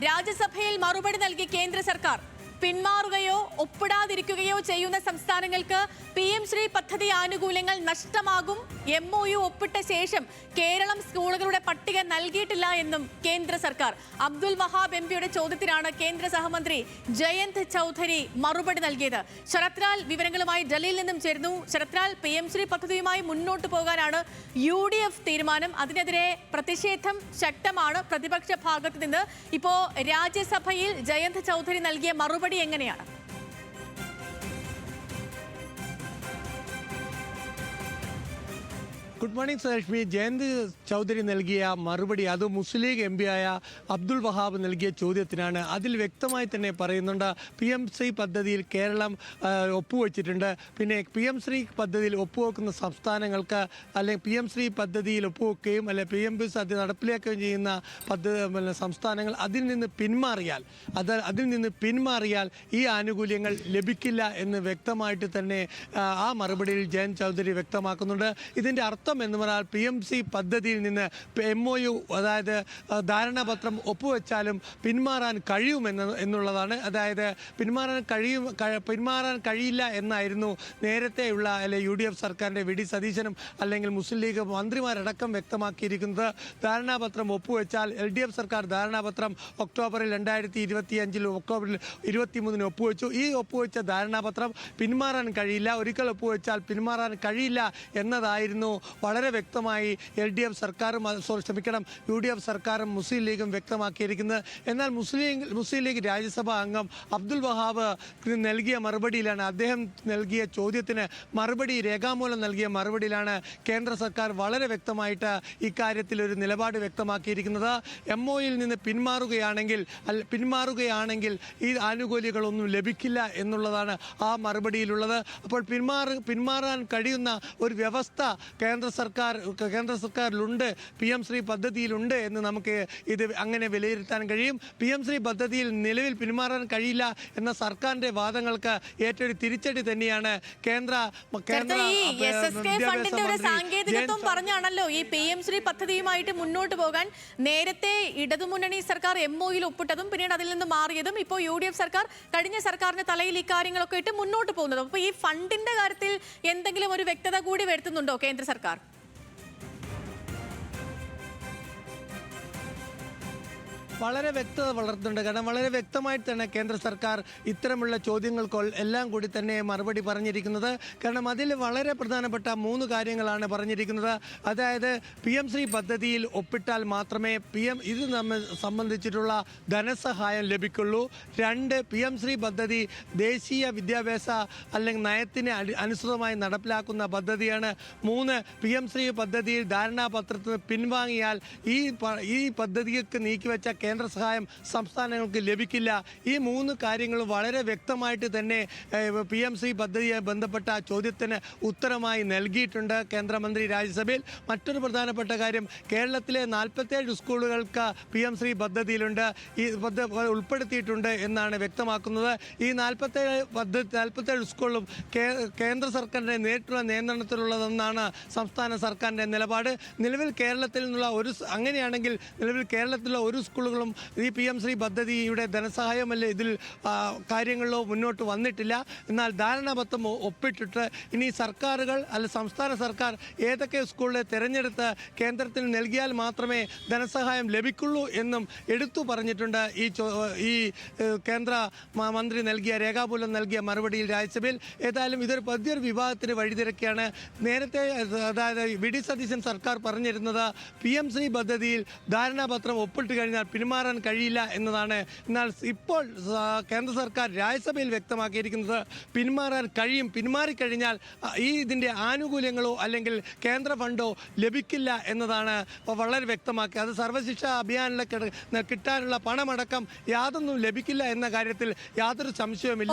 രാജ്യസഭയിൽ മറുപടി നൽകി കേന്ദ്ര സർക്കാർ. പിന്മാറുകയോ ഒപ്പിടാതിരിക്കുകയോ ചെയ്യുന്ന സംസ്ഥാനങ്ങൾക്ക് PM ശ്രീ പദ്ധതി ആനുകൂല്യങ്ങൾ നഷ്ടമാകും. MOU ഒപ്പിട്ട ശേഷം കേരളം സ്കൂളുകളുടെ പട്ടിക നൽകിയിട്ടില്ല എന്നും കേന്ദ്ര സർക്കാർ. അബ്ദുൽ വഹാബ് MPയുടെ ചോദ്യത്തിനാണ് കേന്ദ്ര സഹമന്ത്രി ജയന്ത് ചൗധരി മറുപടി നൽകിയത്. ശരത് ലാൽ വിവരങ്ങളുമായി ഡൽഹിയിൽ നിന്നും ചേരുന്നു. ശരത് ലാൽ, PM ശ്രീ പദ്ധതിയുമായി മുന്നോട്ട് പോകാനാണ് UDF തീരുമാനം. അതിനെതിരെ പ്രതിഷേധം ശക്തമാണ് പ്രതിപക്ഷ ഭാഗത്ത് നിന്ന്. ഇപ്പോ രാജ്യസഭയിൽ ജയന്ത് ചൗധരി നൽകിയ മറുപടി എങ്ങനെയാണ്? ഗുഡ് മോർണിംഗ് സരശ്മി. ജയന്ത് ചൗധരി നൽകിയ മറുപടി അത് മുസ്ലിം ലീഗ് MP ആയ അബ്ദുൽ വഹാബ് നൽകിയ ചോദ്യത്തിനാണ്. അതിൽ വ്യക്തമായി തന്നെ പറയുന്നുണ്ട് PM ശ്രീ പദ്ധതിയിൽ കേരളം ഒപ്പുവെച്ചിട്ടുണ്ട്. പിന്നെ PM ശ്രീ പദ്ധതിയിൽ ഒപ്പുവെക്കുന്ന സംസ്ഥാനങ്ങൾക്ക് അല്ലെങ്കിൽ PM ശ്രീ പദ്ധതിയിൽ ഒപ്പുവെക്കുകയും അല്ലെങ്കിൽ PM അത് നടപ്പിലാക്കുകയും ചെയ്യുന്ന സംസ്ഥാനങ്ങൾ അതിൽ നിന്ന് പിന്മാറിയാൽ ഈ ആനുകൂല്യങ്ങൾ ലഭിക്കില്ല എന്ന് വ്യക്തമായിട്ട് തന്നെ ആ മറുപടിയിൽ ജയന്ത് ചൗധരി വ്യക്തമാക്കുന്നുണ്ട്. ഇതിൻ്റെ അർത്ഥം എന്ന് പറഞ്ഞാൽ PMC പദ്ധതിയിൽ നിന്ന് MOU അതായത് ധാരണാപത്രം ഒപ്പുവെച്ചാലും പിന്മാറാൻ എന്നുള്ളതാണ്. അതായത് പിന്മാറാൻ കഴിയില്ല എന്നായിരുന്നു നേരത്തെയുള്ള UDF സർക്കാരിൻ്റെ VD സതീശനും അല്ലെങ്കിൽ മുസ്ലിം ലീഗ് മന്ത്രിമാരടക്കം വ്യക്തമാക്കിയിരിക്കുന്നത്. ധാരണാപത്രം ഒപ്പുവെച്ചാൽ LDF സർക്കാർ ധാരണാപത്രം ഒക്ടോബറിൽ 2025 ഒക്ടോബറിൽ 23 ഒപ്പുവെച്ചു. ഈ ഒപ്പുവെച്ച ധാരണാപത്രം പിന്മാറാൻ കഴിയില്ല, ഒരിക്കൽ ഒപ്പുവെച്ചാൽ പിന്മാറാൻ കഴിയില്ല എന്നതായിരുന്നു വളരെ വ്യക്തമായി UDF സർക്കാരും മുസ്ലിം ലീഗും വ്യക്തമാക്കിയിരിക്കുന്നത്. എന്നാൽ മുസ്ലിം ലീഗ് രാജ്യസഭാ അംഗം അബ്ദുൽ വഹാബ് നൽകിയ മറുപടിയിലാണ്, അദ്ദേഹം നൽകിയ ചോദ്യത്തിന് രേഖാമൂലം നൽകിയ മറുപടിയിലാണ് കേന്ദ്ര സർക്കാർ വളരെ വ്യക്തമായിട്ട് ഇക്കാര്യത്തിൽ ഒരു നിലപാട് വ്യക്തമാക്കിയിരിക്കുന്നത്. MOUയിൽ നിന്ന് പിന്മാറുകയാണെങ്കിൽ ഈ ആനുകൂല്യങ്ങളൊന്നും ലഭിക്കില്ല എന്നുള്ളതാണ് ആ മറുപടിയിലുള്ളത്. അപ്പോൾ പിന്മാറാൻ കഴിയുന്ന ഒരു വ്യവസ്ഥ കേന്ദ്ര സർക്കാരിലുണ്ട്, PM ശ്രീ പദ്ധതിയിലുണ്ട് എന്ന് നമുക്ക് ഇത് അങ്ങനെ വിലയിരുത്താൻ കഴിയും. PM ശ്രീ പദ്ധതിയിൽ നിലവിൽ പിന്മാറാൻ കഴിയില്ല എന്ന സർക്കാരിന്റെ വാദങ്ങൾക്ക് ഏറ്റൊരു തിരിച്ചടി തന്നെയാണ് സാങ്കേതികത്വം പറഞ്ഞാണല്ലോ ഈ PM ശ്രീ പദ്ധതിയുമായിട്ട് മുന്നോട്ട് പോകാൻ നേരത്തെ ഇടതുമുന്നണി സർക്കാർ MOUയിൽ ഒപ്പിട്ടതും പിന്നീട് അതിൽ നിന്ന് മാറിയതും ഇപ്പോൾ UDF സർക്കാർ കഴിഞ്ഞ സർക്കാരിന്റെ തലയിൽ ഈ കാര്യങ്ങളൊക്കെ ഇട്ട് മുന്നോട്ട് പോകുന്നതും. അപ്പോൾ ഈ ഫണ്ടിന്റെ കാര്യത്തിൽ എന്തെങ്കിലും ഒരു വ്യക്തത കൂടി വരുത്തുന്നുണ്ടോ കേന്ദ്ര സർക്കാർ? വളരെ വ്യക്തത വളർത്തുന്നുണ്ട്. കാരണം വളരെ വ്യക്തമായിട്ട് തന്നെ കേന്ദ്ര സർക്കാർ ഇത്തരമുള്ള ചോദ്യങ്ങൾക്ക് എല്ലാം കൂടി തന്നെ മറുപടി പറഞ്ഞിരിക്കുന്നത്. കാരണം അതിൽ വളരെ പ്രധാനപ്പെട്ട 3 കാര്യങ്ങളാണ് പറഞ്ഞിരിക്കുന്നത്. അതായത് PM ശ്രീ പദ്ധതിയിൽ ഒപ്പിട്ടാൽ മാത്രമേ ഇത് നമ്മെ സംബന്ധിച്ചിട്ടുള്ള ധനസഹായം ലഭിക്കുള്ളൂ. 2, PM ശ്രീ പദ്ധതി ദേശീയ വിദ്യാഭ്യാസ അല്ലെങ്കിൽ നയത്തിന് അനുസൃതമായി നടപ്പിലാക്കുന്ന പദ്ധതിയാണ്. 3, PM ശ്രീ പദ്ധതിയിൽ ധാരണാപത്രത്തിൽ പിൻവാങ്ങിയാൽ ഈ പദ്ധതിക്ക് നീക്കിവെച്ച കേന്ദ്ര സഹായം സംസ്ഥാനങ്ങൾക്ക് ലഭിക്കില്ല. ഈ 3 കാര്യങ്ങൾ വളരെ വ്യക്തമായിട്ട് തന്നെ PM ശ്രീ പദ്ധതിയുമായി ബന്ധപ്പെട്ട ചോദ്യത്തിന് ഉത്തരമായി നൽകിയിട്ടുണ്ട് കേന്ദ്രമന്ത്രി രാജ്യസഭയിൽ. മറ്റൊരു പ്രധാനപ്പെട്ട കാര്യം, കേരളത്തിലെ 47 സ്കൂളുകൾക്ക് PM ശ്രീ പദ്ധതിയിലുണ്ട്, ഈ പദ്ധതി ഉൾപ്പെടുത്തിയിട്ടുണ്ട് എന്നാണ് വ്യക്തമാക്കുന്നത്. ഈ 47 സ്കൂളും കേന്ദ്ര സർക്കാരിൻ്റെ നേരിട്ടുള്ള നിയന്ത്രണത്തിലുള്ളതെന്നാണ് സംസ്ഥാന സർക്കാരിൻ്റെ നിലപാട്. നിലവിൽ കേരളത്തിലുള്ള ഒരു സ്കൂളുകളും ഈ PM ശ്രീ പദ്ധതിയുടെ ധനസഹായമല്ല ഇതിൽ കാര്യങ്ങളിലോ മുന്നോട്ട് വന്നിട്ടില്ല. എന്നാൽ ധാരണാപത്രം ഒപ്പിട്ടിട്ട് ഇനി സർക്കാരുകൾ സംസ്ഥാന സർക്കാർ ഏതൊക്കെ സ്കൂളിലെ തിരഞ്ഞെടുത്ത് കേന്ദ്രത്തിന് നൽകിയാൽ മാത്രമേ ധനസഹായം ലഭിക്കുള്ളൂ എന്നും എടുത്തു പറഞ്ഞിട്ടുണ്ട് ഈ കേന്ദ്ര മന്ത്രി രേഖാമൂലം നൽകിയ മറുപടിയിൽ രാജ്യസഭയിൽ. ഏതായാലും ഇതൊരു പുതിയൊരു വിവാദത്തിന് വഴിതിരക്കുകയാണ്. നേരത്തെ അതായത് VD സതീശൻ സർക്കാർ പറഞ്ഞിരുന്നത് PM ശ്രീ പദ്ധതിയിൽ ധാരണാപത്രം ഒപ്പിട്ട് കഴിഞ്ഞാൽ പിന്മാറാൻ കഴിയില്ല എന്നതാണ്. എന്നാൽ ഇപ്പോൾ കേന്ദ്ര സർക്കാർ രാജ്യസഭയിൽ വ്യക്തമാക്കിയിരിക്കുന്നത് പിന്മാറാൻ കഴിയും, പിന്മാറിക്കഴിഞ്ഞാൽ ഇതിൻ്റെ ആനുകൂല്യങ്ങളോ അല്ലെങ്കിൽ കേന്ദ്ര ഫണ്ടോ ലഭിക്കില്ല എന്നതാണ് വളരെ വ്യക്തമാക്കി. അത് സർവശിക്ഷാ അഭിയാനിൽ കിട്ടാനുള്ള പണമടക്കം യാതൊന്നും ലഭിക്കില്ല എന്ന കാര്യത്തിൽ യാതൊരു സംശയവുമില്ല.